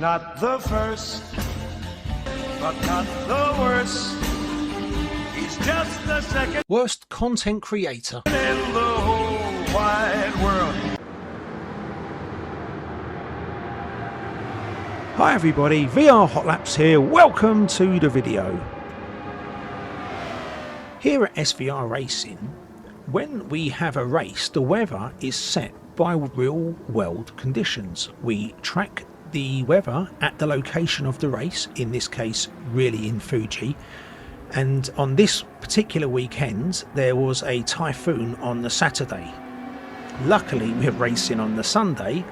not the first, but not the worst. He's just the second worst content creator in the whole wide world. Hi everybody, VRhotlaps here, welcome to the video. Here at SVR Racing, when we have a race, the weather is set by real world conditions. We track the weather at the location of the race, in this case really in Fuji, and on this particular weekend there was a typhoon on the Saturday. Luckily we were racing on the Sunday,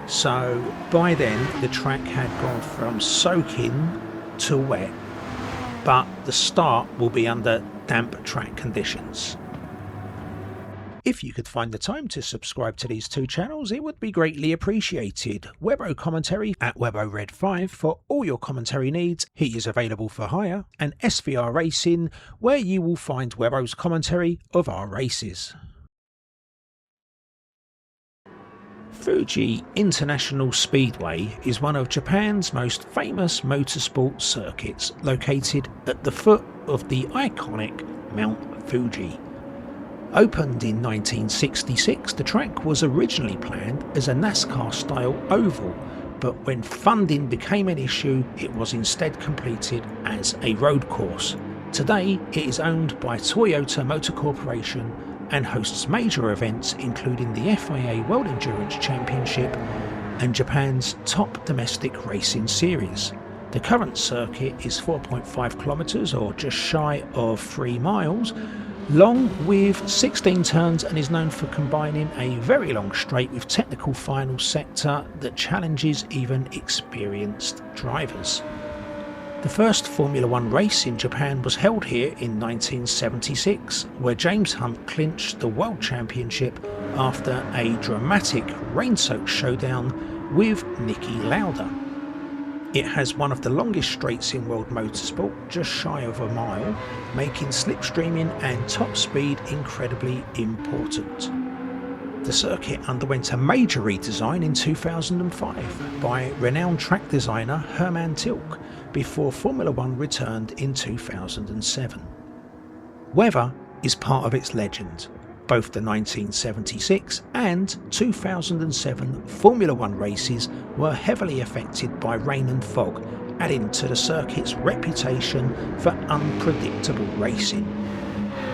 so by then the track had gone from soaking to wet, but the start will be under damp track conditions. If you could find the time to subscribe to these two channels, it would be greatly appreciated. Webbo Commentary at WebboRed5 for all your commentary needs. He is available for hire. And SVR Racing, where you will find Webbo's commentary of our races. Fuji International Speedway is one of Japan's most famous motorsport circuits, located at the foot of the iconic Mount Fuji. Opened in 1966, the track was originally planned as a NASCAR-style oval, but when funding became an issue, it was instead completed as a road course. Today, it is owned by Toyota Motor Corporation and hosts major events including the FIA World Endurance Championship and Japan's top domestic racing series. The current circuit is 4.5 kilometers or just shy of 3 miles long with 16 turns and is known for combining a very long straight with technical final sector that challenges even experienced drivers. The first Formula One race in Japan was held here in 1976, where James Hunt clinched the World Championship after a dramatic rain-soaked showdown with Niki Lauda. It has one of the longest straights in world motorsport, just shy of a mile, making slipstreaming and top speed incredibly important. The circuit underwent a major redesign in 2005 by renowned track designer Hermann Tilke before Formula One returned in 2007. Weather is part of its legend. Both the 1976 and 2007 Formula One races were heavily affected by rain and fog, adding to the circuit's reputation for unpredictable racing.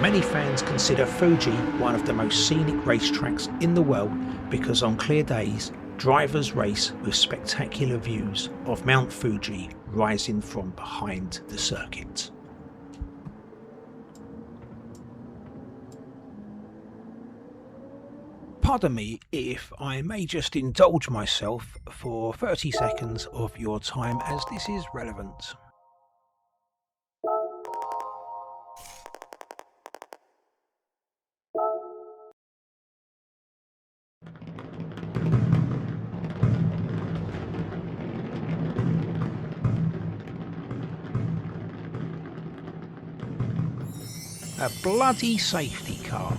Many fans consider Fuji one of the most scenic racetracks in the world because on clear days, drivers race with spectacular views of Mount Fuji rising from behind the circuit. Pardon me if I may just indulge myself for 30 seconds of your time, as this is relevant. A bloody safety car.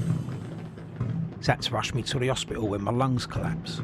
Had to rush me to the hospital when my lungs collapsed.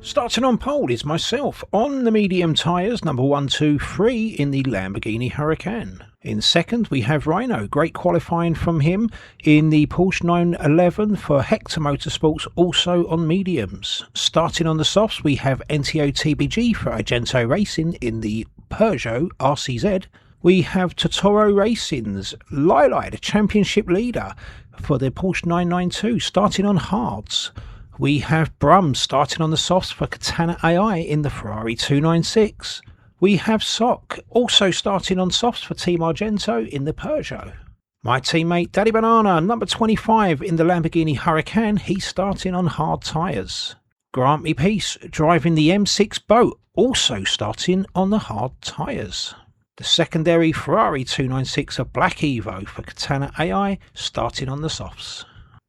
Starting on pole is myself on the medium tyres, number 1, 2, 3 in the Lamborghini Huracan. In second we have Rhino, great qualifying from him in the Porsche 911 for Hector Motorsports, also on mediums. Starting on the softs we have NTO TBG for Argento Racing in the Peugeot RCZ. We have Totoro Racing's Lili, the championship leader for the Porsche 992, starting on hards. We have Brum starting on the softs for Katana AI in the Ferrari 296. We have Sock also starting on softs for Team Argento in the Peugeot. My teammate Daddy Banana, number 25 in the Lamborghini Huracan, he's starting on hard tyres. Grant Me Peace driving the M6 boat, also starting on the hard tyres. The secondary Ferrari 296 of Black Evo for Katana AI, starting on the softs.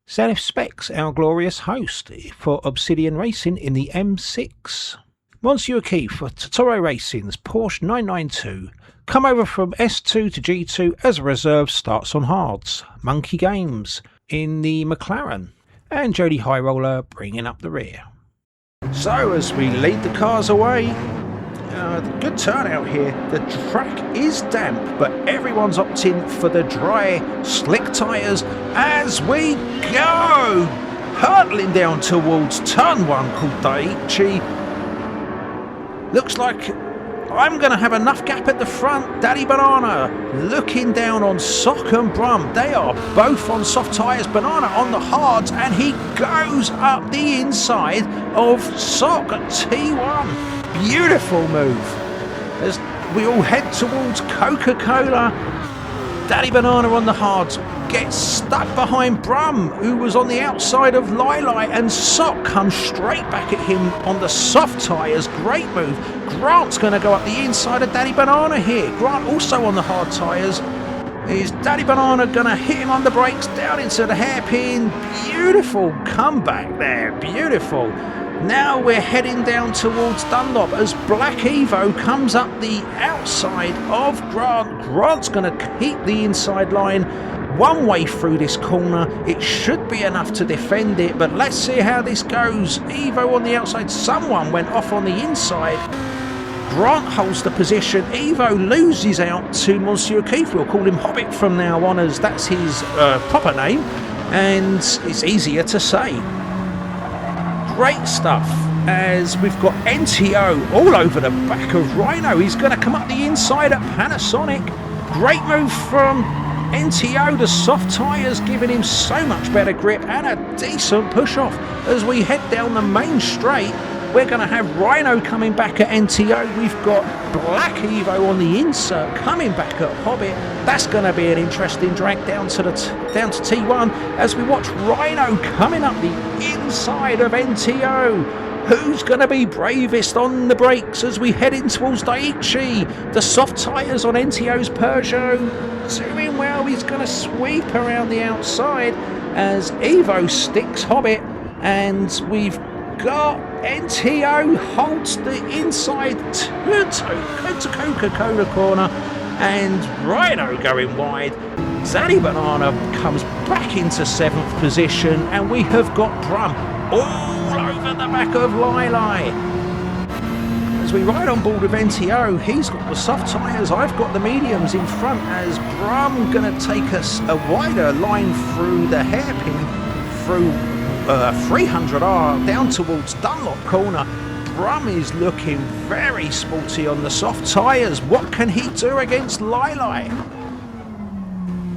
Zenith Specs, our glorious host for Obsidian Racing in the M6. Monsieur Keith for Totoro Racing's Porsche 992. Come over from S2 to G2 as a reserve, starts on hards. Monkey Games in the McLaren. And Jody High Roller bringing up the rear. So as we lead the cars away, good turnout here. The track is damp, but everyone's opting for the dry, slick tyres as we go. Hurtling down towards turn 1 called Daiichi. Looks like I'm going to have enough gap at the front. Daddy Banana looking down on Sock and Brum. They are both on soft tyres. Banana on the hards, and he goes up the inside of Sock at T1. Beautiful move. As we all head towards Coca-Cola, Daddy Banana on the hards gets stuck behind Brum, who was on the outside of Lili, and Sock comes straight back at him on the soft tyres. Great move. Grant's going to go up the inside of Daddy Banana here. Grant also on the hard tyres. Is Daddy Banana going to hit him on the brakes down into the hairpin? Beautiful comeback there. Beautiful. Now we're heading down towards Dunlop as Black Evo comes up the outside of Grant. Grant's going to keep the inside line. One way through this corner, it should be enough to defend it, but let's see how this goes. Evo on the outside, someone went off on the inside. Grant holds the position. Evo loses out to Monsieur Keith. We'll call him Hobbit from now on, as that's his proper name, and it's easier to say. Great stuff, as we've got NTO all over the back of Rhino. He's going to come up the inside at Panasonic. Great move from NTO. The soft tyres giving him so much better grip and a decent push off. As we head down the main straight, we're going to have Rhino coming back at NTO. We've got Black Evo on the insert coming back at Hobbit. That's going to be an interesting drag down to T1 as we watch Rhino coming up the inside of NTO. Who's going to be bravest on the brakes as we head in towards Daiichi? The soft tyres on NTO's Peugeot. Doing well, he's going to sweep around the outside as Evo sticks Hobbit, and we've got NTO holds the inside to Coca-Cola corner, and Rhino going wide. Daddy Banana comes back into 7th position, and we have got Brum all over the back of Lili. As we ride on board with NTO, he's got the soft tyres, I've got the mediums in front, as Brum going to take us a wider line through the hairpin, through 300R down towards Dunlop corner. Brum is looking very sporty on the soft tyres. What can he do against Lili?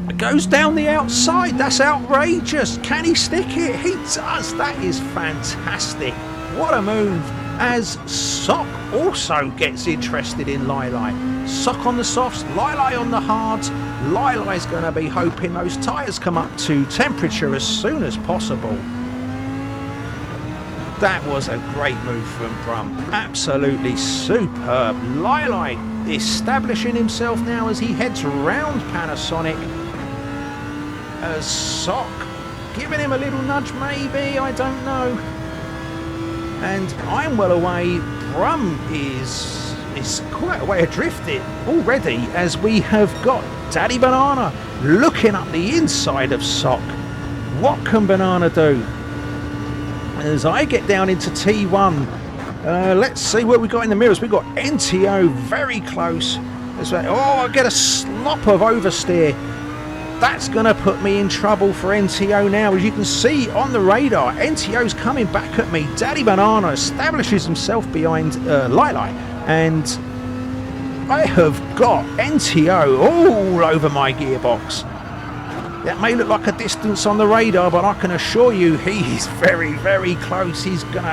It goes down the outside. That's outrageous. Can he stick it? He does. That is fantastic. What a move. As Sock also gets interested in Lili. Sock on the softs, Lili on the hards. Lili's going to be hoping those tyres come up to temperature as soon as possible. That was a great move from Brum. Absolutely superb. Lili establishing himself now as he heads round Panasonic. As Sock giving him a little nudge maybe, I don't know. And I'm well away. Brum is quite a way adrift it already, as we have got Daddy Banana looking up the inside of Sock. What can Banana do? As I get down into T1, let's see what we got in the mirrors. We've got NTO very close. I get a slop of oversteer. That's going to put me in trouble for NTO now. As you can see on the radar, NTO's coming back at me. Daddy Banana establishes himself behind Lili, and I have got NTO all over my gearbox. That may look like a distance on the radar, but I can assure you he's very, very close. He's going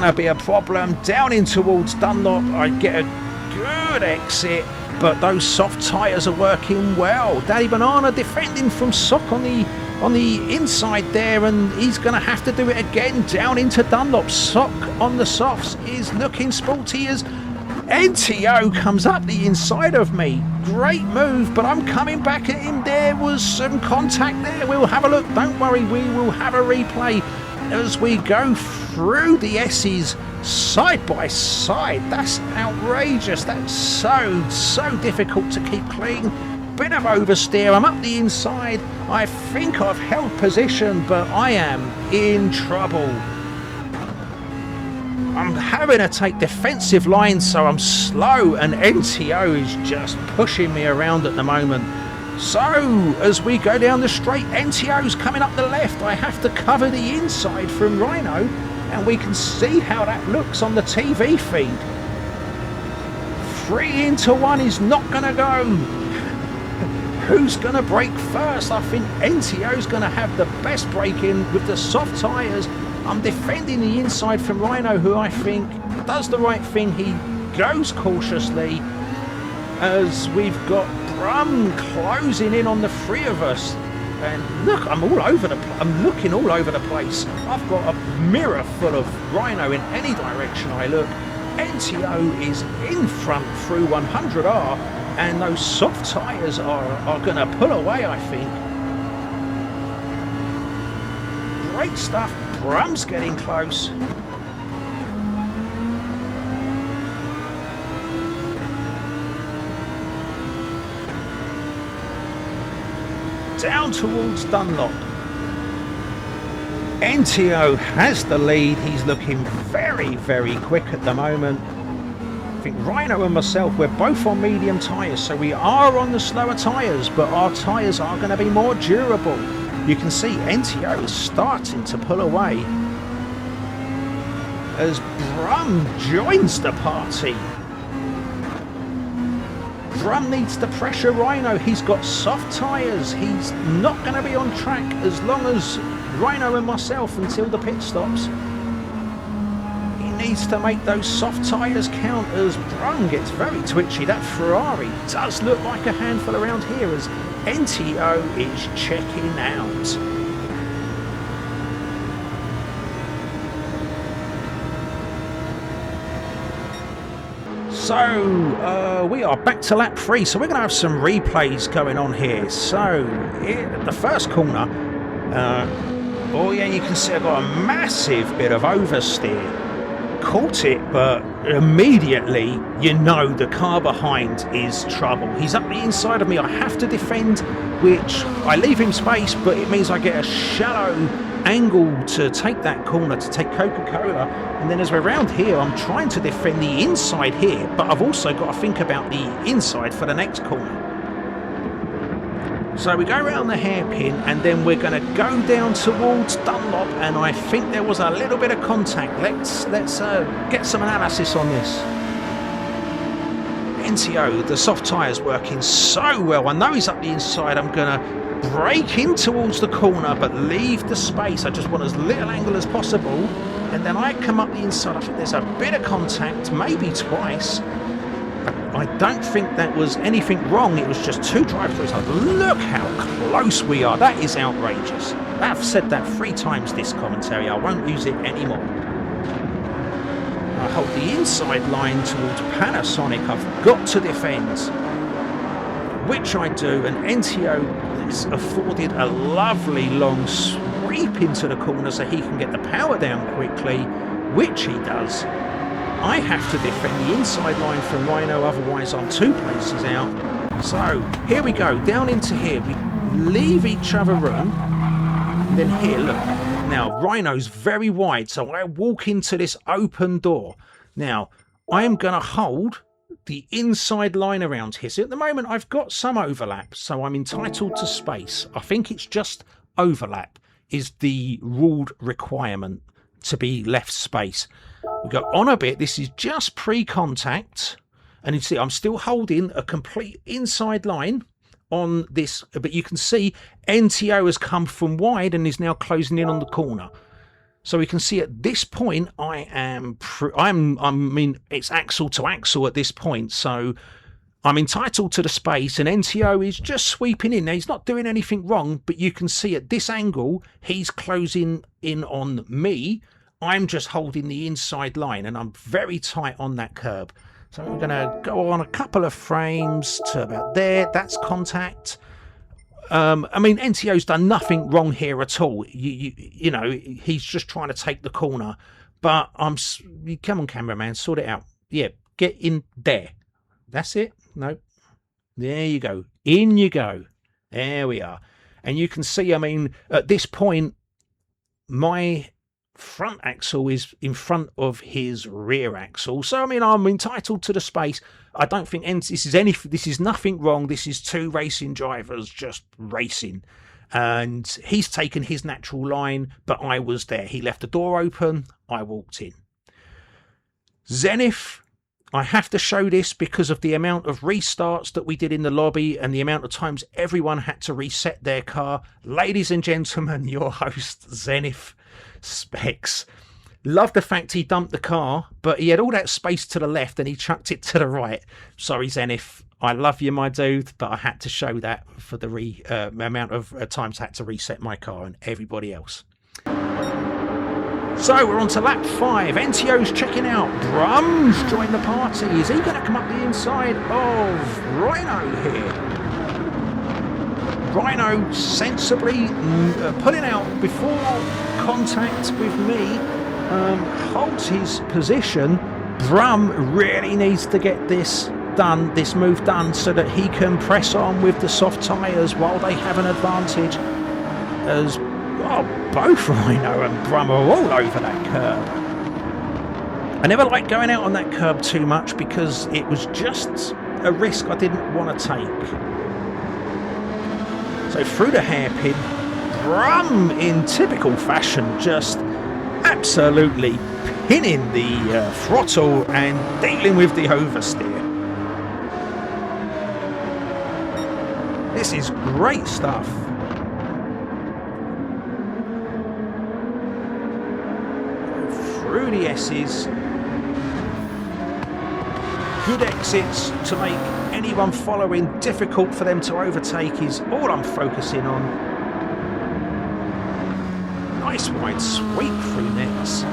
to be a problem. Down in towards Dunlop, I get a good exit, but those soft tyres are working well. Daddy Banana defending from Sock on the inside there, and he's going to have to do it again down into Dunlop. Sock on the softs is looking sporty as NTO comes up the inside of me. Great move, but I'm coming back at him. There was some contact there. We'll have a look. Don't worry, we will have a replay as we go through the S's side by side. That's outrageous. That's so difficult to keep clean. Bit of oversteer. I'm up the inside. I think I've held position, but I am in trouble. I'm having to take defensive lines, so I'm slow, and NTO is just pushing me around at the moment. So, as we go down the straight, NTO's coming up the left. I have to cover the inside from Rhino, and we can see how that looks on the TV feed. 3 into 1 is not going to go. Who's going to brake first? I think NTO's going to have the best brake in with the soft tyres. I'm defending the inside from Rhino, who I think does the right thing. He goes cautiously as we've got Brum closing in on the 3 of us. And look, I'm looking all over the place. I've got a mirror full of Rhino in any direction I look. NTO is in front through 100R, and those soft tyres are going to pull away, I think. Great stuff. Brum's getting close. Down towards Dunlop. NTO has the lead. He's looking very, very quick at the moment. I think Rhino and myself, we're both on medium tyres, so we are on the slower tyres, but our tyres are going to be more durable. You can see NTO is starting to pull away as Brum joins the party. Brum needs to pressure Rhino. He's got soft tyres. He's not going to be on track as long as Rhino and myself until the pit stops. He needs to make those soft tyres count as Brum gets very twitchy. That Ferrari does look like a handful around here as NTO is checking out. So we are back to lap 3, so we're going to have some replays going on here. So the first corner, oh yeah, you can see I've got a massive bit of oversteer. Caught it, but immediately you know the car behind is trouble. He's up the inside of me. I have to defend, which I leave him space, but it means I get a shallow angle to take that corner, to take Coca-Cola. And then as we're around here, I'm trying to defend the inside here, but I've also got to think about the inside for the next corner. So we go around the hairpin, and then we're going to go down towards Dunlop, and I think there was a little bit of contact. Let's get some analysis on this. NTO, the soft tyres working so well. I know he's up the inside. I'm going to brake in towards the corner, but leave the space. I just want as little angle as possible, and then I come up the inside. I think there's a bit of contact, maybe twice. I don't think that was anything wrong. It was just 2 drive-throughs. Look how close we are. That is outrageous. I've said that 3 times this commentary. I won't use it anymore. I hold the inside line towards Panasonic. I've got to defend, which I do, and NTO is afforded a lovely long sweep into the corner so he can get the power down quickly, which he does. I have to defend the inside line from Rhino, otherwise I'm 2 places out. So here we go, down into here. We leave each other room. And then here, look. Now, Rhino's very wide, so I walk into this open door. Now, I am going to hold the inside line around here. So at the moment, I've got some overlap, so I'm entitled to space. I think it's just overlap is the ruled requirement to be left space. We go on a bit. This is just pre-contact, and you see I'm still holding a complete inside line on this, but you can see NTO has come from wide and is now closing in on the corner. So we can see at this point I mean it's axle to axle at this point, so I'm entitled to the space, and NTO is just sweeping in. Now he's not doing anything wrong, but you can see at this angle he's closing in on me. I'm just holding the inside line, and I'm very tight on that curb. So I'm going to go on a couple of frames to about there. That's contact. I mean, NTO's done nothing wrong here at all. You know, he's just trying to take the corner. But come on, cameraman, sort it out. Yeah, get in there. That's it. No. There you go. In you go. There we are. And you can see, I mean, at this point, my front axle is in front of his rear axle. So I mean, I'm entitled to the space. I don't think this is nothing wrong. This is two racing drivers just racing. And he's taken his natural line, but I was there. He left the door open, I walked in. Zenith, I have to show this because of the amount of restarts that we did in the lobby and the amount of times everyone had to reset their car. Ladies and gentlemen, your host, Zenith Specs. Love the fact he dumped the car, but he had all that space to the left and he chucked it to the right. Sorry, Zenith. I love you, my dude, but I had to show that for the amount of times I had to reset my car and everybody else. So we're on to lap 5. NTO's checking out. Brum's joined the party. Is he going to come up the inside of Rhino here? Rhino sensibly pulling out before contact with me. Holds his position. Brum really needs to get this move done so that he can press on with the soft tyres while they have an advantage, as both Rhino and Brum are all over that curb. I never liked going out on that curb too much because it was just a risk I didn't want to take. So through the hairpin, Brum in typical fashion just absolutely pinning the throttle and dealing with the oversteer. This is great stuff. Through the S's. Good exits to make anyone following difficult for them to overtake is all I'm focusing on. Nice wide sweep through nets.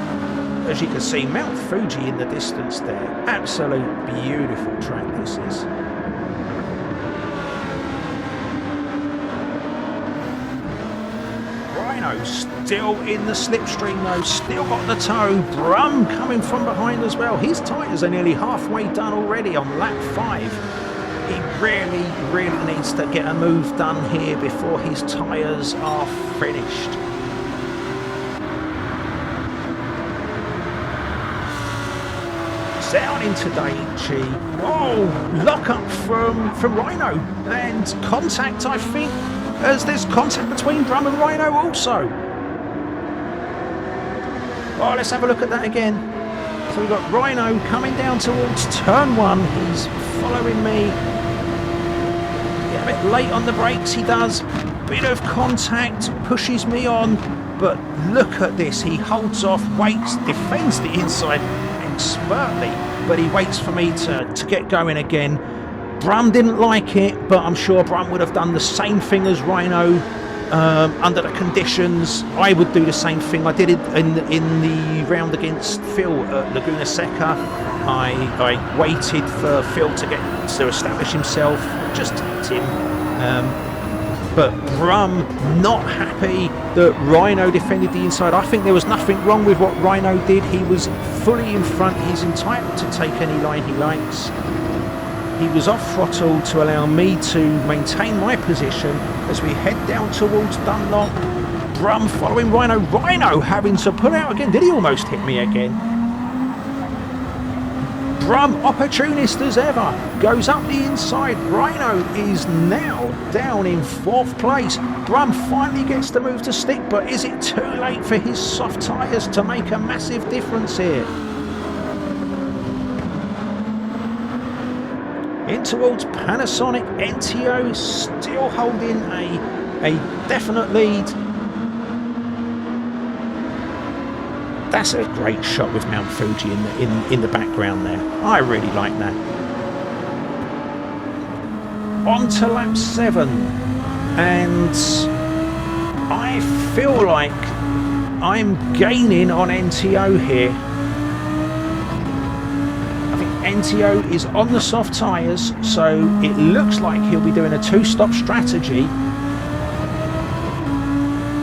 As you can see, Mount Fuji in the distance there. Absolute beautiful track this is. Rhino still in the slipstream though, still got the toe. Brum coming from behind as well. His tyres are nearly halfway done already on lap 5. He really needs to get a move done here before his tyres are finished. Down into Daiichi. Whoa, lock up from Rhino and contact, I think, as there's contact between Brum and Rhino also. Oh, let's have a look at that again. So we've got Rhino coming down towards turn 1. He's following me. Yeah, a bit late on the brakes, he does. Bit of contact, pushes me on. But look at this, he holds off, waits, defends the inside expertly, but he waits for me to get going again. Brum didn't like it, but I'm sure Brum would have done the same thing as Rhino under the conditions. I would do the same thing. I did it in the round against Phil at Laguna Seca. I waited for Phil to establish himself, just tapped him. But Brum not happy that Rhino defended the inside. I think there was nothing wrong with what Rhino did. He was fully in front. He's entitled to take any line he likes. He was off throttle to allow me to maintain my position as we head down towards Dunlop. Brum following Rhino. Rhino having to pull out again. Did he almost hit me again? Brum, opportunist as ever, goes up the inside. Rhino is now down in 4th place. Brum finally gets the move to stick, but is it too late for his soft tyres to make a massive difference here? In towards Panasonic, NTO still holding a definite lead. That's a great shot with Mount Fuji in the background there. I really like that. On to lap 7, and I feel like I'm gaining on NTO here. I think NTO is on the soft tyres, so it looks like he'll be doing a 2-stop strategy.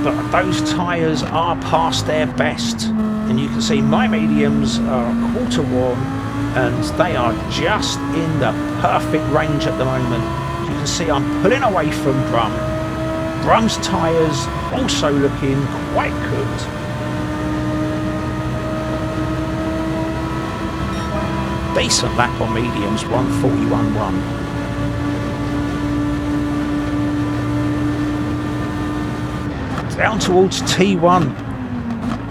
But those tyres are past their best. And you can see my mediums are quarter worn and they are just in the perfect range at the moment. You can see I'm pulling away from Brum. Brum's tyres also looking quite good. Decent lap on mediums, 1:41.1. Down towards T1.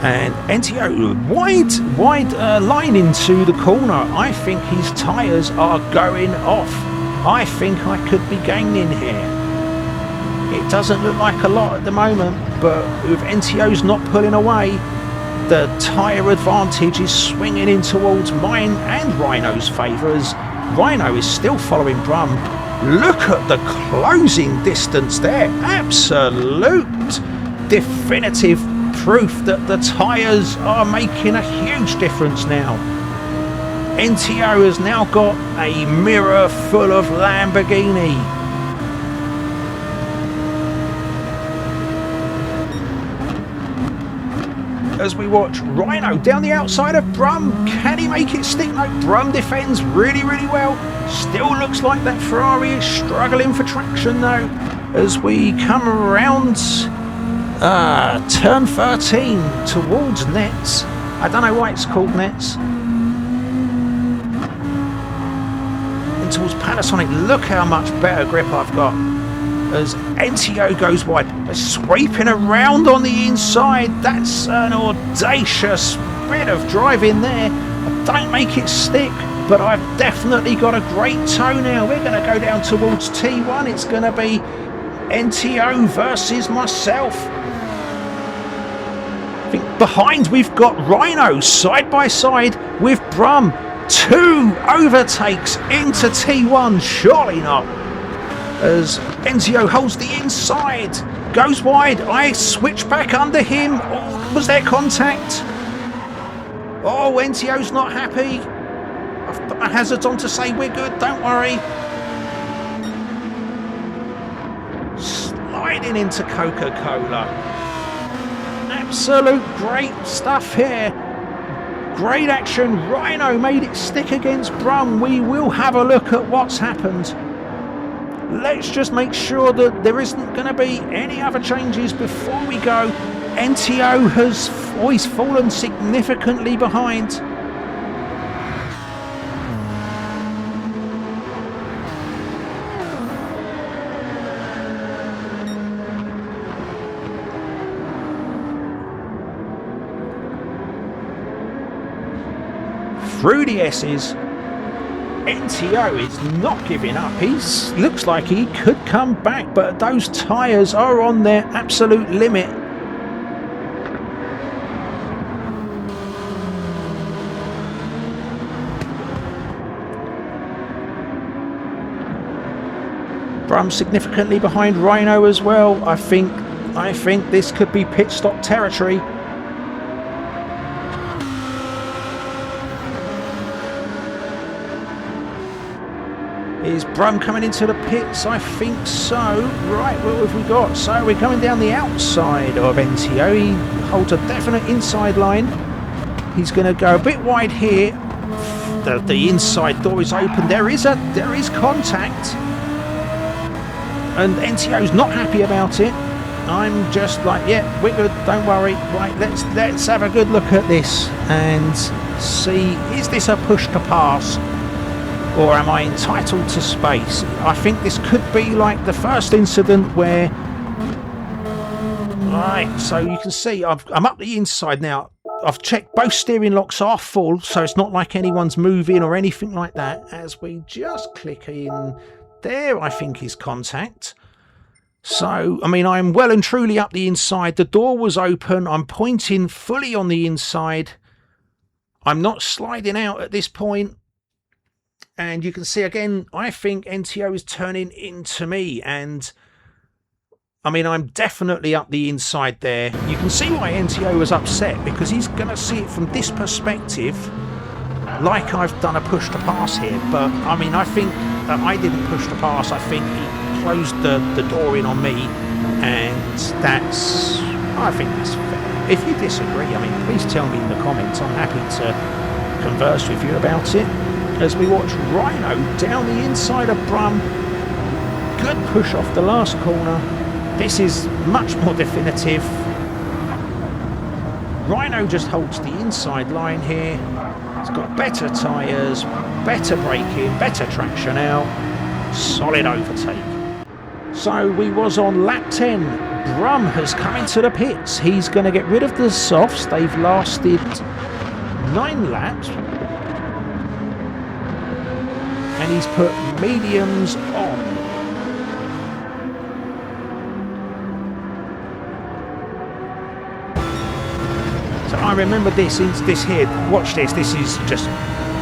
And NTO, wide line into the corner. I think his tyres are going off. I think I could be gaining here. It doesn't look like a lot at the moment, but with NTO's not pulling away, the tyre advantage is swinging in towards mine and Rhino's favour, as Rhino is still following Brum. Look at the closing distance there. Absolute definitive proof that the tyres are making a huge difference now. NTO has now got a mirror full of Lamborghini. As we watch Rhino down the outside of Brum, can he make it stick? No, Brum defends really well. Still looks like that Ferrari is struggling for traction though. As we come around turn 13 towards Nets. I don't know why it's called Nets. And towards Panasonic, look how much better grip I've got. As NTO goes wide, they're sweeping around on the inside. That's an audacious bit of driving there. I don't make it stick, but I've definitely got a great toe now. We're going to go down towards T1. It's going to be NTO versus myself. I think behind we've got Rhino side by side with Brum. 2 overtakes into T1, surely not. As NTO holds the inside, goes wide, I switch back under him. Oh, was there contact? Oh, NTO's not happy. I've put my hazards on to say we're good, don't worry. Sliding into Coca-Cola. Absolute great stuff here. Great action. Rhino made it stick against Brum. We will have a look at what's happened. Let's just make sure that there isn't going to be any other changes before we go. NTO has always fallen significantly behind. Through the S's, NTO is not giving up. He looks like he could come back, but those tyres are on their absolute limit. Brum significantly behind Rhino as well. I think this could be pit stop territory. Is Brum coming into the pits? I think so. Right, what have we got? So we're coming down the outside of NTO. He holds a definite inside line. He's going to go a bit wide here. The inside door is open. There is contact, and NTO's not happy about it. I'm just like, yeah, we're good. Don't worry. Right, let's have a good look at this and see, is this a push to pass? Or am I entitled to space? I think this could be like the first incident where... Right, so you can see I'm up the inside now. I've checked both steering locks are full, so it's not like anyone's moving or anything like that. As we just click in, there I think is contact. So, I mean, I'm well and truly up the inside. The door was open. I'm pointing fully on the inside. I'm not sliding out at this point. And you can see again, I think NTO is turning into me. And I mean, I'm definitely up the inside there. You can see why NTO was upset, because he's going to see it from this perspective, like I've done a push to pass here. But I mean, I think that I didn't push to pass. I think he closed the door in on me. And I think that's fair. If you disagree, I mean, please tell me in the comments. I'm happy to converse with you about it. As we watch Rhino down the inside of Brum. Good push off the last corner. This is much more definitive. Rhino just holds the inside line here. It's got better tyres, better braking, better traction now. Solid overtake. So we was on lap 10. Brum has come into the pits. He's going to get rid of the softs. They've lasted 9 laps. And he's put mediums on. So I remember this here. Watch this. This is just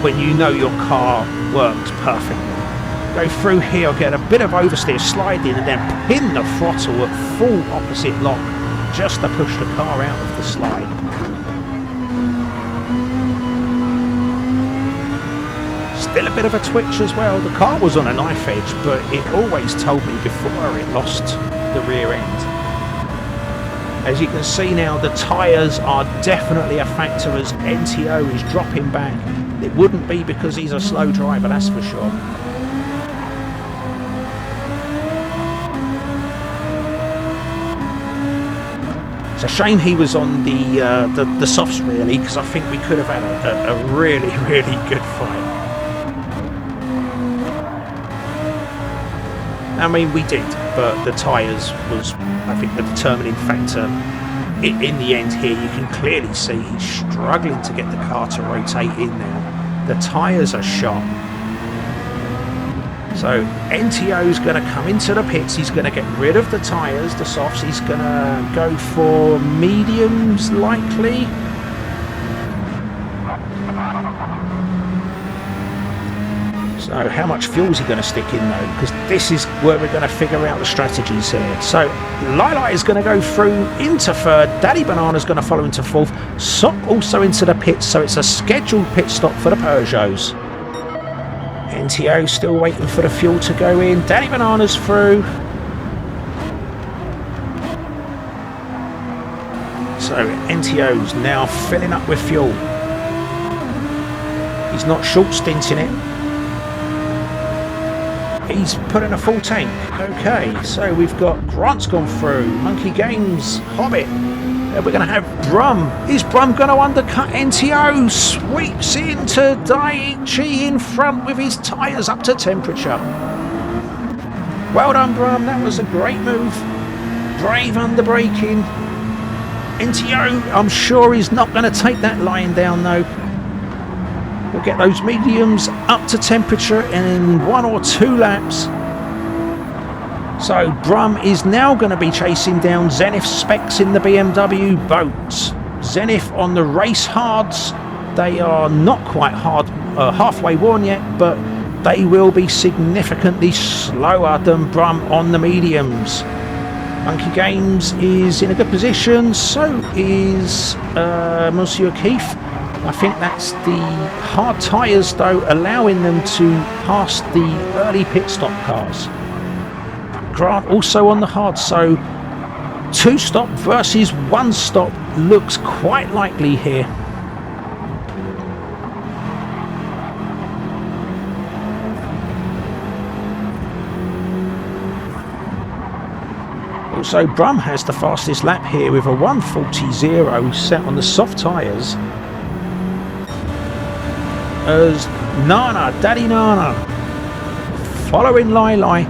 when you know your car works perfectly. Go through here, get a bit of oversteer, slide in, and then pin the throttle at full opposite lock just to push the car out of the slide. Still a bit of a twitch as well. The car was on a knife edge, but it always told me before it lost the rear end. As you can see now, the tyres are definitely a factor as NTO is dropping back. It wouldn't be because he's a slow driver, that's for sure. It's a shame he was on the softs really, because I think we could have had a really, really good fight. I mean, we did, but the tyres was, I think, the determining factor. In the end here, you can clearly see he's struggling to get the car to rotate in now. The tyres are shot. So NTO's going to come into the pits. He's going to get rid of the tyres, the softs. He's going to go for mediums, likely. So how much fuel is he going to stick in though? Because this is where we're going to figure out the strategies here. So Lila is going to go through into third. Daddy Banana's going to follow into fourth. Sock also into the pits. So it's a scheduled pit stop for the Peugeots. NTO still waiting for the fuel to go in. Daddy Banana's through. So NTO's now filling up with fuel. He's not short stinting it. He's putting a full tank. Okay, so we've got Grant's gone through. Monkey Games, Hobbit. We're going to have Brum. Is Brum going to undercut NTO? Sweeps into Daiichi in front with his tyres up to temperature. Well done, Brum. That was a great move. Brave under braking. NTO, I'm sure he's not going to take that line down though. We'll get those mediums up to temperature in 1 or 2 laps. So Brum is now going to be chasing down Zenith specs in the BMW boats. Zenith on the race hards. They are not quite halfway worn yet, but they will be significantly slower than Brum on the mediums. Monkey Games is in a good position, so is Monsieur Keith. I think that's the hard tyres though, allowing them to pass the early pit stop cars. Grant also on the hard, so 2 stop versus 1 stop looks quite likely here. Also, Brum has the fastest lap here with a 1:40.0 set on the soft tyres. As Nana, Daddy Nana, following Lili.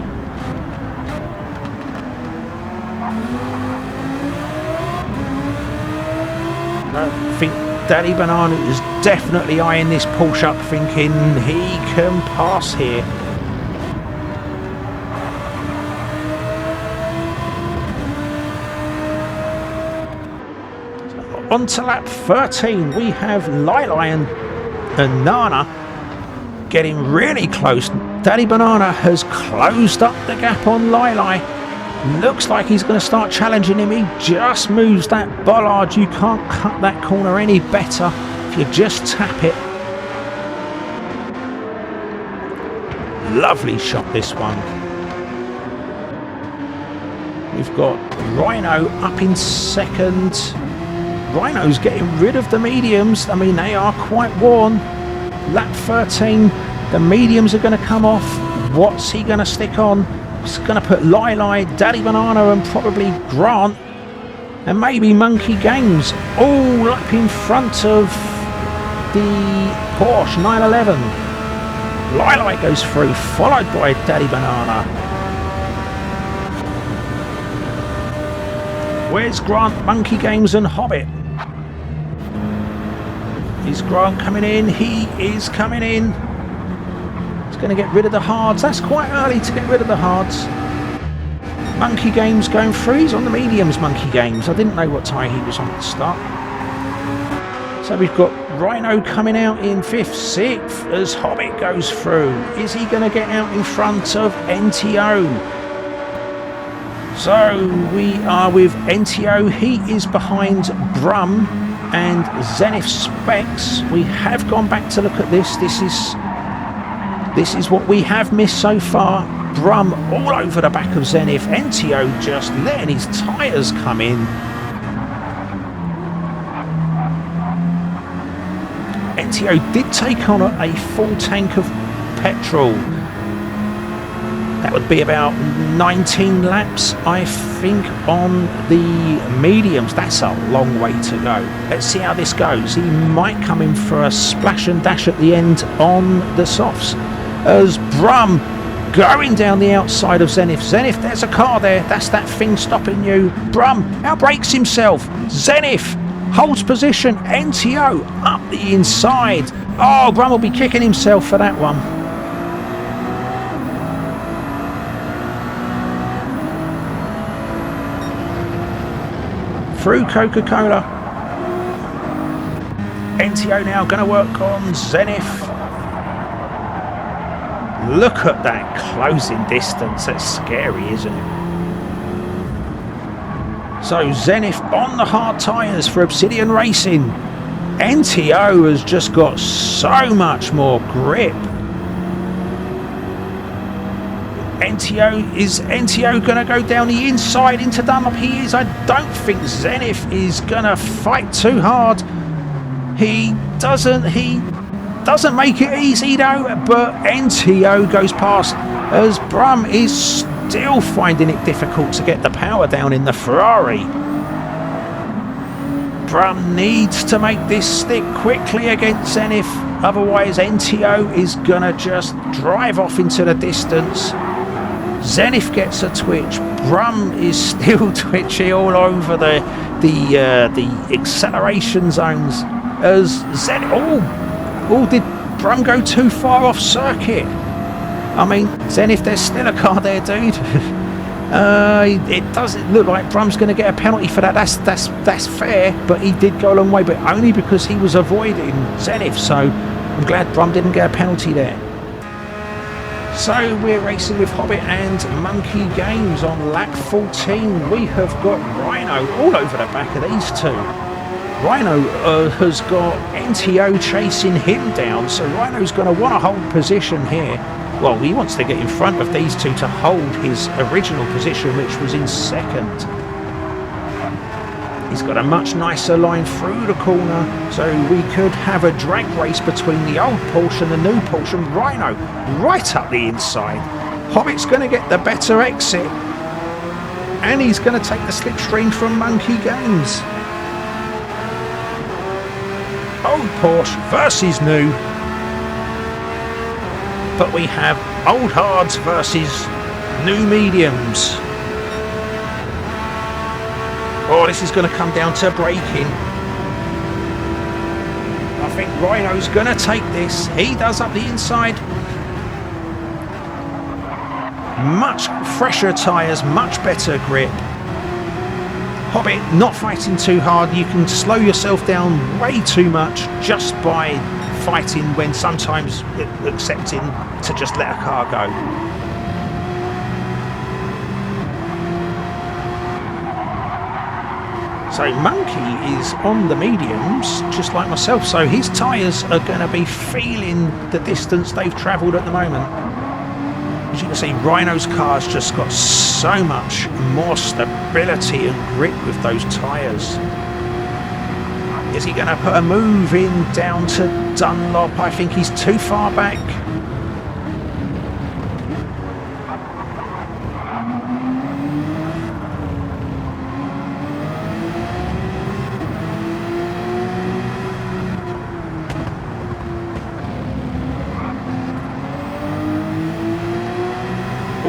I think Daddy Banana is definitely eyeing this Porsche up, thinking he can pass here. So on to lap 13, we have Lili and Nana getting really close. Daddy Banana has closed up the gap on Lili. Looks like he's going to start challenging him. He just moves that bollard. You can't cut that corner any better if you just tap it. Lovely shot, this one. We've got Rhino up in second. Rhino's getting rid of the mediums. I mean, they are quite worn. Lap 13, the mediums are going to come off. What's he going to stick on? He's going to put Lili, Daddy Banana and probably Grant and maybe Monkey Games all up in front of the Porsche 911. Lilac goes through, followed by Daddy Banana. Where's Grant, Monkey Games and Hobbit? Is Grant coming in? He is coming in. He's going to get rid of the hards. That's quite early to get rid of the hards. Monkey Games going through. He's on the mediums, Monkey Games. I didn't know what tyre he was on at the start. So we've got Rhino coming out in 5th, 6th as Hobbit goes through. Is he going to get out in front of NTO? So we are with NTO. He is behind Brum and Zenith Specs. We have gone back to look at this. This is what we have missed so far. Brum all over the back of Zenith. NTO just letting his tyres come in. NTO did take on a full tank of petrol. That would be about 19 laps, I think, on the mediums. That's a long way to go. Let's see how this goes. He might come in for a splash and dash at the end on the softs. As Brum going down the outside of Zenith. Zenith, there's a car there. That's that thing stopping you. Brum outbrakes himself. Zenith holds position. NTO up the inside. Oh, Brum will be kicking himself for that one. Through Coca-Cola. NTO now going to work on Zenith. Look at that closing distance. That's scary, isn't it? So Zenith on the hard tyres for Obsidian Racing. NTO has just got so much more grip. Is NTO going to go down the inside into Dunlop? He is. I don't think Zenith is going to fight too hard. He doesn't make it easy though, but NTO goes past as Brum is still finding it difficult to get the power down in the Ferrari. Brum needs to make this stick quickly against Zenith, otherwise NTO is going to just drive off into the distance. Zenith gets a twitch. Brum is still twitchy all over the acceleration zones as Zenith. Oh, did Brum go too far off circuit? I mean, Zenith, there's still a car there, dude. It doesn't look like Brum's going to get a penalty for that. That's fair, but he did go a long way, but only because he was avoiding Zenith. So I'm glad Brum didn't get a penalty there. So we're racing with Hobbit and Monkey Games on lap 14. We have got Rhino all over the back of these two. Rhino has got NTO chasing him down, so Rhino's going to want to hold position here. Well, he wants to get in front of these two to hold his original position, which was in second. He's got a much nicer line through the corner, so we could have a drag race between the old Porsche and the new Porsche, and Rhino right up the inside. Hobbit's going to get the better exit, and he's going to take the slipstream from Monkey Games. Old Porsche versus new, but we have old hards versus new mediums. Oh, this is going to come down to braking. I think Rhino's going to take this. He does up the inside. Much fresher tyres, much better grip. Hobbit not fighting too hard. You can slow yourself down way too much just by fighting, when sometimes accepting to just let a car go. So Monkey is on the mediums, just like myself, so his tyres are going to be feeling the distance they've travelled at the moment. As you can see, Rhino's car's just got so much more stability and grip with those tyres. Is he going to put a move in down to Dunlop? I think he's too far back.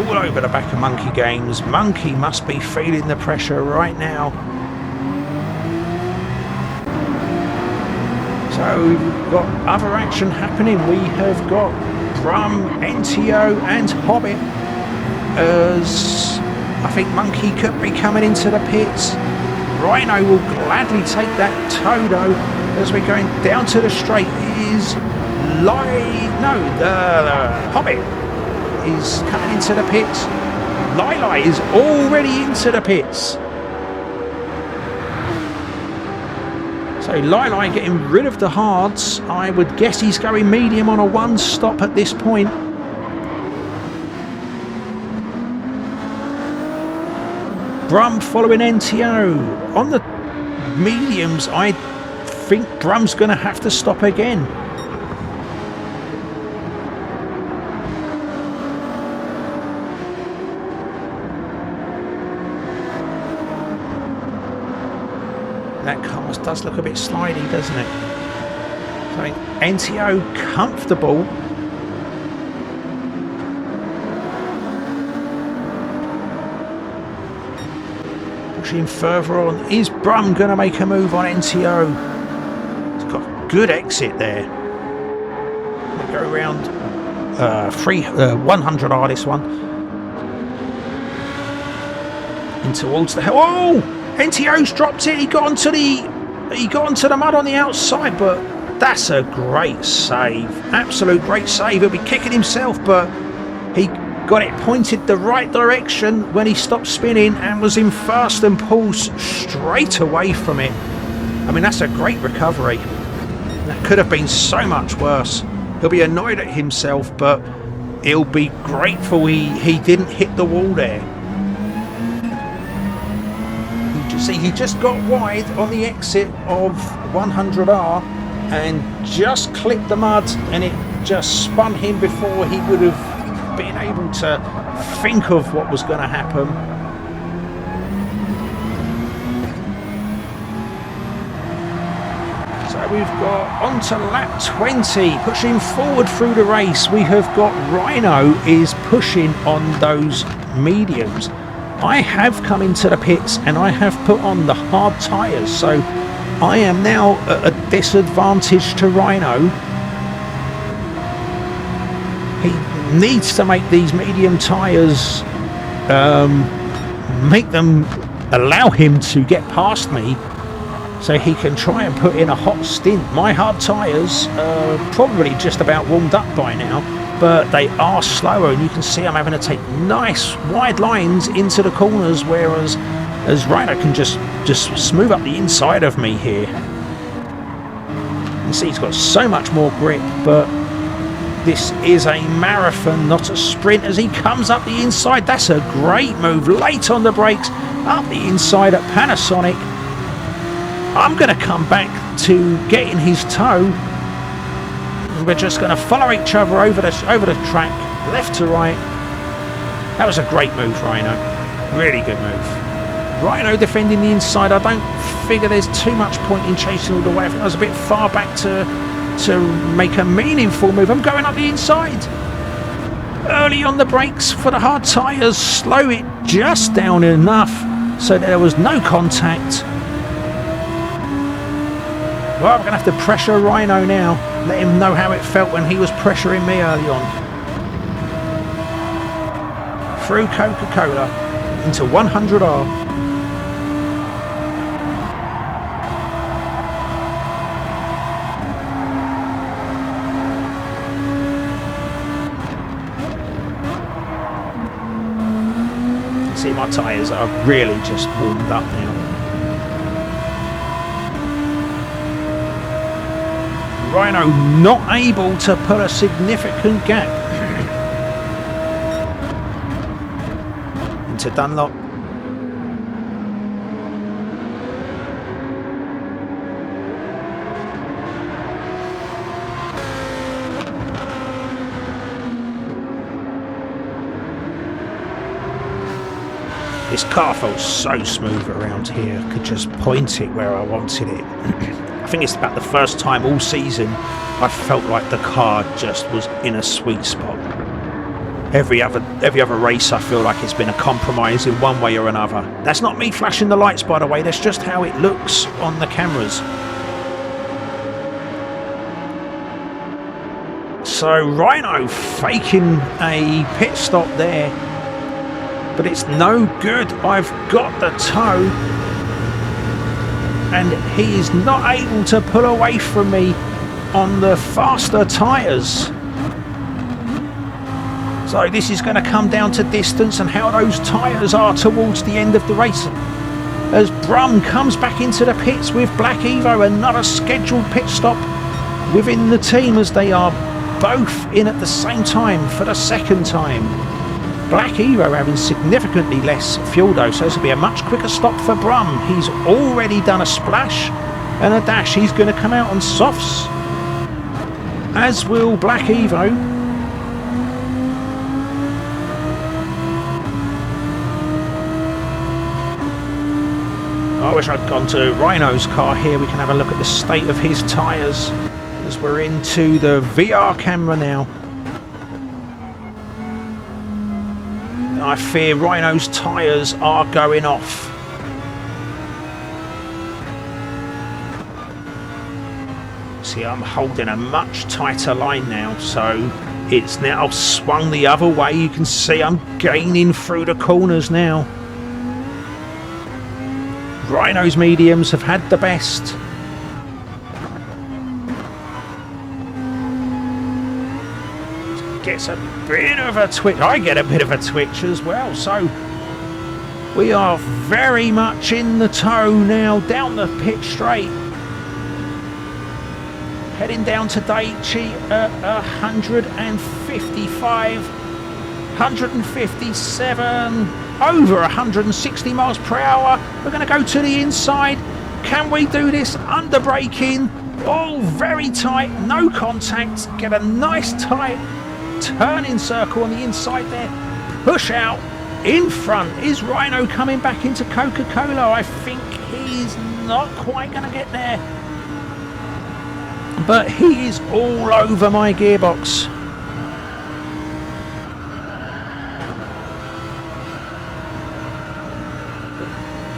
all over the back of Monkey Games. Monkey must be feeling the pressure right now. So we've got other action happening. We have got Brum, NTO and Hobbit, as I think Monkey could be coming into the pits. Rhino will gladly take that Todo as we're going down to the straight. Is the Hobbit is coming into the pits. Lili is already into the pits. So Lili getting rid of the hards. I would guess he's going medium on a one stop at this point. Brum following NTO. On the mediums, I think Brum's going to have to stop again. That car does look a bit slidey, doesn't it? So NTO comfortable. Pushing further on. Is Brum going to make a move on NTO? It's got a good exit there. We'll go around 100R this one. In towards the hill. Oh! NTO's dropped it. He got onto the mud on the outside, but that's a great save. Absolute great save. He'll be kicking himself, but he got it pointed the right direction when he stopped spinning and was in first and pulls straight away from it. I mean, that's a great recovery. That could have been so much worse. He'll be annoyed at himself, but he'll be grateful he didn't hit the wall there. See, he just got wide on the exit of 100R and just clipped the mud, and it just spun him before he would have been able to think of what was going to happen. So we've got onto lap 20, pushing forward through the race. We have got Rhino is pushing on those mediums. I have come into the pits and I have put on the hard tyres, so I am now at a disadvantage to Rhino. He needs to make these medium tyres, make them allow him to get past me so he can try and put in a hot stint. My hard tyres are probably just about warmed up by now, but they are slower, and you can see I'm having to take nice wide lines into the corners, whereas Rhino can just smooth up the inside of me here. You can see he's got so much more grip, but this is a marathon, not a sprint, as he comes up the inside. That's a great move, late on the brakes, up the inside at Panasonic. I'm going to come back to getting his toe. We're just going to follow each other over the track, left to right. That was a great move, Rhino. Really good move. Rhino defending the inside. I don't figure there's too much point in chasing all the way. I think I was a bit far back to make a meaningful move. I'm going up the inside. Early on the brakes for the hard tyres. Slow it just down enough so that there was no contact. Well, I'm going to have to pressure Rhino now. Let him know how it felt when he was pressuring me early on. Through Coca-Cola into 100R. See, my tyres are really just warmed up now. Rhino not able to put a significant gap into Dunlop. This car felt so smooth around here. I could just point it where I wanted it. I think it's about the first time all season I felt like the car just was in a sweet spot. Every other race, I feel like it's been a compromise in one way or another. That's not me flashing the lights, by the way. That's just how it looks on the cameras. So Rhino faking a pit stop there, but it's no good. I've got the toe, and he is not able to pull away from me on the faster tyres. So this is going to come down to distance and how those tyres are towards the end of the race. As Brum comes back into the pits with Black Evo, another scheduled pit stop within the team as they are both in at the same time for the second time. Black Evo having significantly less fuel though, so this will be a much quicker stop for Brum. He's already done a splash and a dash. He's going to come out on softs, as will Black Evo. I wish I'd gone to Rhino's car here. We can have a look at the state of his tyres as we're into the VR camera now. I fear Rhino's tyres are going off. See, I'm holding a much tighter line now, so it's now swung the other way. You can see I'm gaining through the corners now. Rhino's mediums have had the best. Gets a bit of a twitch. I get a bit of a twitch as well. So we are very much in the tow now, down the pit straight. Heading down to Daiichi at 155, 157. Over 160 miles per hour. We're going to go to the inside. Can we do this? Under braking. All very tight. No contact. Get a nice tight turning circle on the inside there. Push out. In front is Rhino coming back into Coca-Cola. I think he's not quite going to get there. But he is all over my gearbox.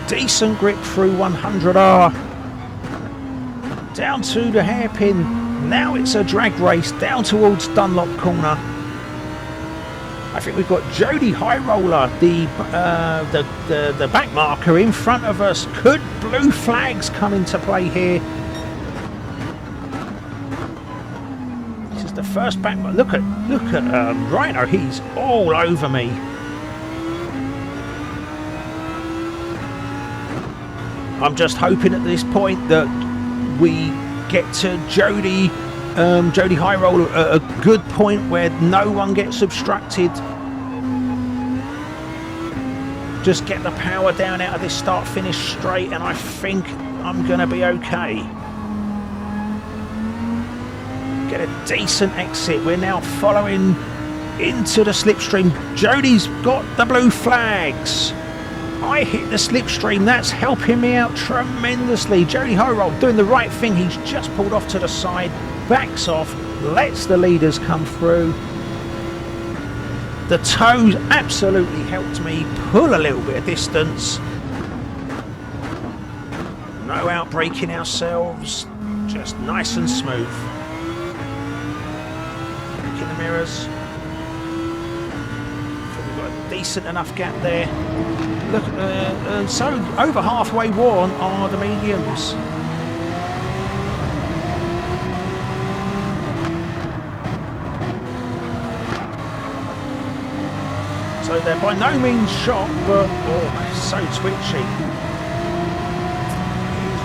Decent grip through 100R. Down to the hairpin. Now it's a drag race down towards Dunlop Corner. I think we've got Jody High Roller, the back marker in front of us. Could blue flags come into play here? This is the first back. Look at Rhino. He's all over me. I'm just hoping at this point that we get to Jody High Roller at a good point where no one gets obstructed. Just get the power down out of this start-finish straight, and I think I'm going to be okay. Get a decent exit. We're now following into the slipstream. Jody's got the blue flags. I hit the slipstream. That's helping me out tremendously. Jody Highroll doing the right thing. He's just pulled off to the side, backs off, lets the leaders come through. The toes absolutely helped me pull a little bit of distance. No outbraking ourselves, just nice and smooth. Look in the mirrors. We've got a decent enough gap there. Look, so over halfway worn are the mediums. So they're by no means shot, but so twitchy.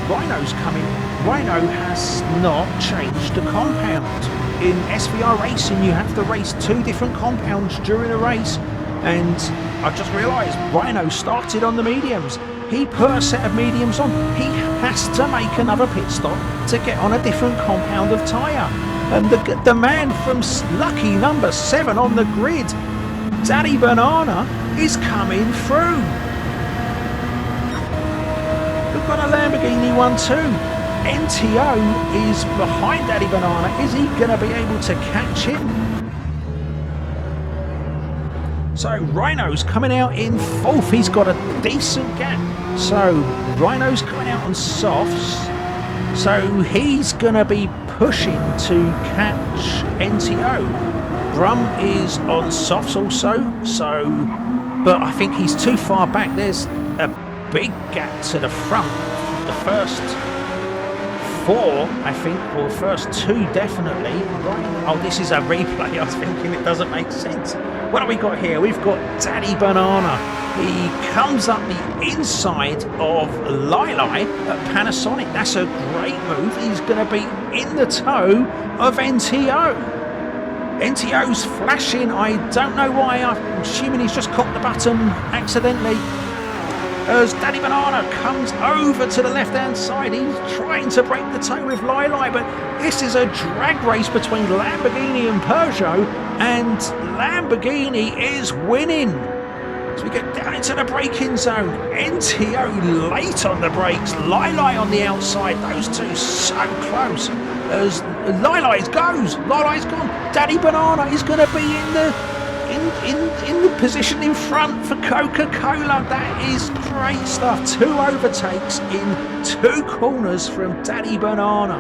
Rhino's coming. Rhino has not changed the compound. In SVR racing, you have to race 2 different compounds during a race. And I've just realised Rhino started on the mediums. He put a set of mediums on. He has to make another pit stop to get on a different compound of tyre. And the man from lucky number 7 on the grid, Daddy Banana, is coming through. We've got a Lamborghini 1-2. NTO is behind Daddy Banana. Is he going to be able to catch him? So Rhino's coming out in fourth. He's got a decent gap. So Rhino's coming out on softs. So he's going to be pushing to catch NTO. Brum is on softs also. But I think he's too far back. There's a big gap to the front. The first 4, I think, or first 2 definitely. Oh, this is a replay. I was thinking it doesn't make sense. What have we got here? We've got Daddy Banana. He comes up the inside of Lili at Panasonic. That's a great move. He's going to be in the toe of NTO. NTO's flashing. I don't know why. I'm assuming he's just caught the button accidentally. As Daddy Banana comes over to the left-hand side, he's trying to break the toe with Lili, but this is a drag race between Lamborghini and Peugeot, and Lamborghini is winning. So we get down into the braking zone. NTO late on the brakes, Lili on the outside. Those two so close. As Lili's goes, Lili's gone. Daddy Banana is going to be in the position in front for Coca-Cola. That is great stuff. 2 overtakes in 2 corners from Daddy Banana.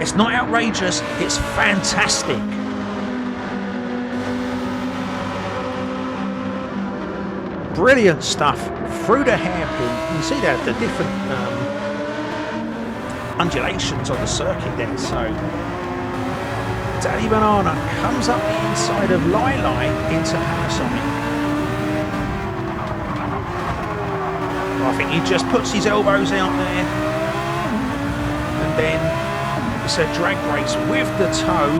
It's not outrageous, it's fantastic. Brilliant stuff through the hairpin. You can see the different undulations on the circuit there. So Daddy Banana comes up the inside of Lili into Panasonic. I think he just puts his elbows out there, and then it's a drag race with the toe.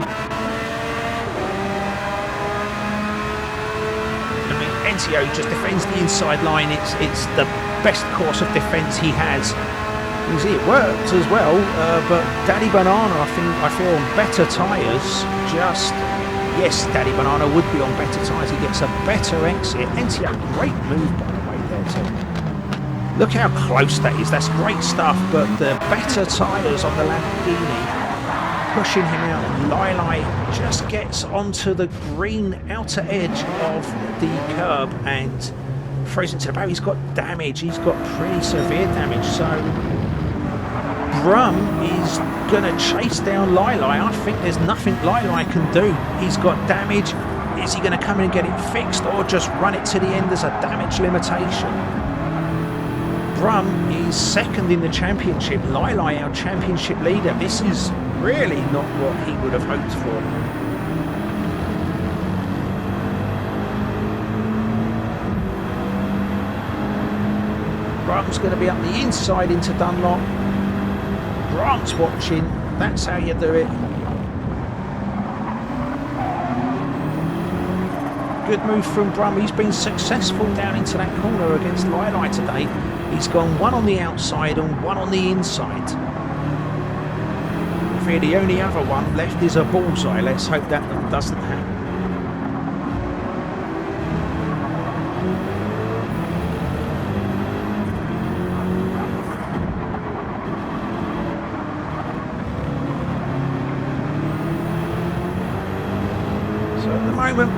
I mean, NTO just defends the inside line. It's the best course of defence he has. You see it worked as well, but Daddy Banana, I feel on better tyres. Yes, Daddy Banana would be on better tyres. He gets a better exit. NTO, great move by the way there too. Look how close that is. That's great stuff. But the better tyres on the Lamborghini pushing him out. Lili just gets onto the green outer edge of the curb and throws into the barrier. He's got damage. He's got pretty severe damage. So Brum is going to chase down Lili. I think there's nothing Lili can do. He's got damage. Is he going to come in and get it fixed or just run it to the end? There's a damage limitation. Brum is second in the championship. Lili, our championship leader. This is really not what he would have hoped for. Brum's going to be up the inside into Dunlop. Grant's watching. That's how you do it. Good move from Brum. He's been successful down into that corner against Lili today. He's gone 1 on the outside and 1 on the inside. I fear the only other one left is a bullseye. Let's hope that doesn't happen.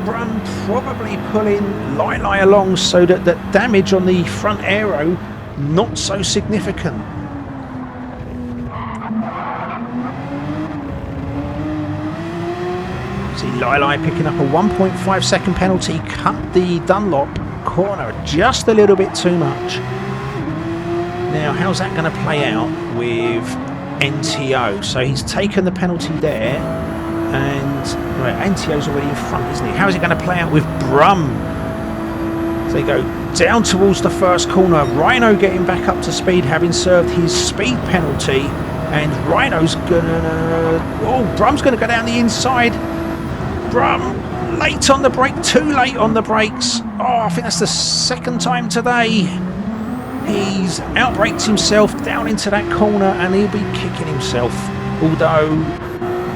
Brum probably pulling Lili along so that the damage on the front aero not so significant. See Lili picking up a 1.5 second penalty, cut the Dunlop corner just a little bit too much. Now how's that going to play out with NTO? So he's taken the penalty there. And right, NTO's already in front, isn't he? How is it going to play out with Brum? So they go down towards the first corner. Rhino getting back up to speed, having served his speed penalty. And Rhino's gonna... Oh, Brum's going to go down the inside. Brum, late on the brake, too late on the brakes. Oh, I think that's the second time today. He's outbraked himself down into that corner and he'll be kicking himself. Although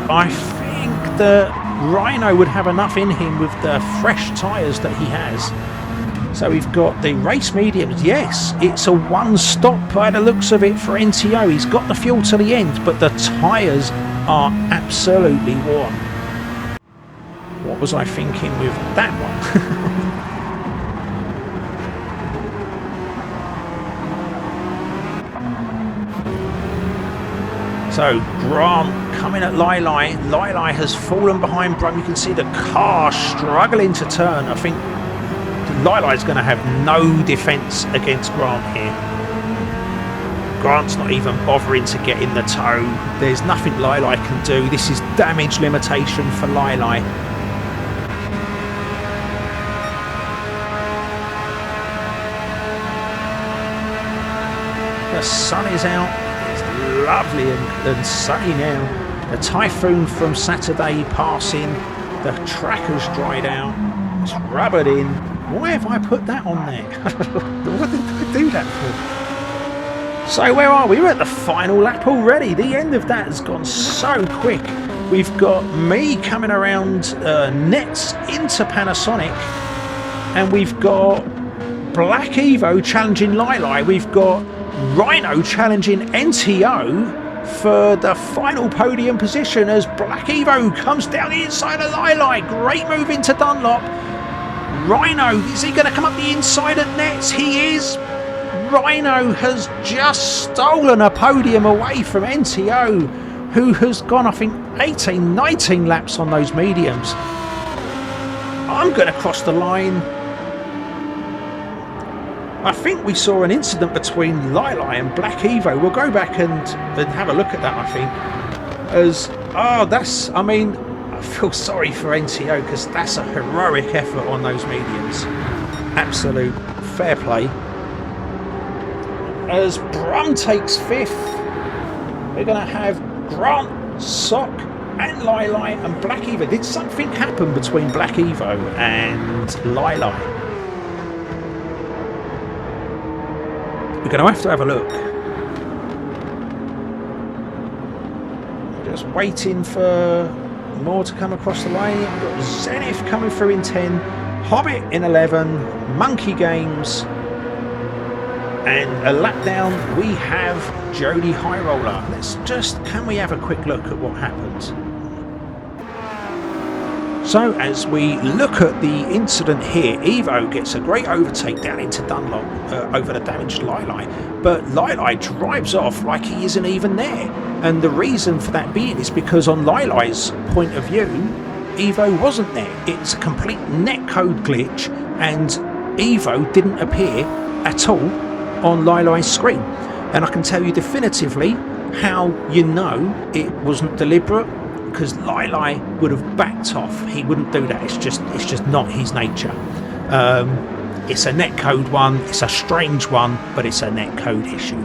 I think that Rhino would have enough in him with the fresh tyres that he has. So we've got the race mediums. Yes, it's a 1 stop by the looks of it for NTO. He's got the fuel to the end, but the tyres are absolutely worn. What was I thinking with that one? So Grant coming at Lili. Lili has fallen behind Brum. You can see the car struggling to turn. I think Lili's going to have no defence against Grant here. Grant's not even bothering to get in the tow. There's nothing Lili can do. This is damage limitation for Lili. The sun is out. Lovely and sunny now. The typhoon from Saturday passing. The tracker's dried out. It's rubbered in. Why have I put that on there? What did I do that for? So where are we? We're at the final lap already. The end of that has gone so quick. We've got me coming around nets into Panasonic, and we've got Black Evo challenging Lili. We've got Rhino challenging NTO for the final podium position as Black Evo comes down the inside of Lili. Great move into Dunlop. Rhino, is he going to come up the inside at nets? He is. Rhino has just stolen a podium away from NTO, who has gone, I think, 18, 19 laps on those mediums. I'm going to cross the line. I think we saw an incident between Lili and Black Evo. We'll go back and have a look at that, I think. I mean, I feel sorry for NTO because that's a heroic effort on those mediums. Absolute fair play. As Brum takes 5th, we're going to have Grant, Sock and Lili and Black Evo. Did something happen between Black Evo and Lili? We're going to have a look. Just waiting for more to come across the line. We've got Zenith coming through in 10, Hobbit in 11, Monkey Games, and a lap down we have Jody High Roller. Can we have a quick look at what happened? So as we look at the incident here, Evo gets a great overtake down into Dunlop over the damaged Lili, but Lili drives off like he isn't even there. And the reason for that being is because on Lili's point of view, Evo wasn't there. It's a complete netcode glitch and Evo didn't appear at all on Lili's screen. And I can tell you definitively how you know it wasn't deliberate, because Lili would have backed off. He wouldn't do that. It's just not his nature. It's a netcode one. It's a strange one, but it's a netcode issue.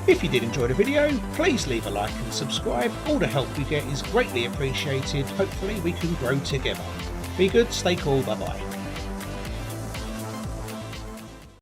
If you did enjoy the video, please leave a like and subscribe. All the help we get is greatly appreciated. Hopefully we can grow together. Be good, stay cool, bye bye.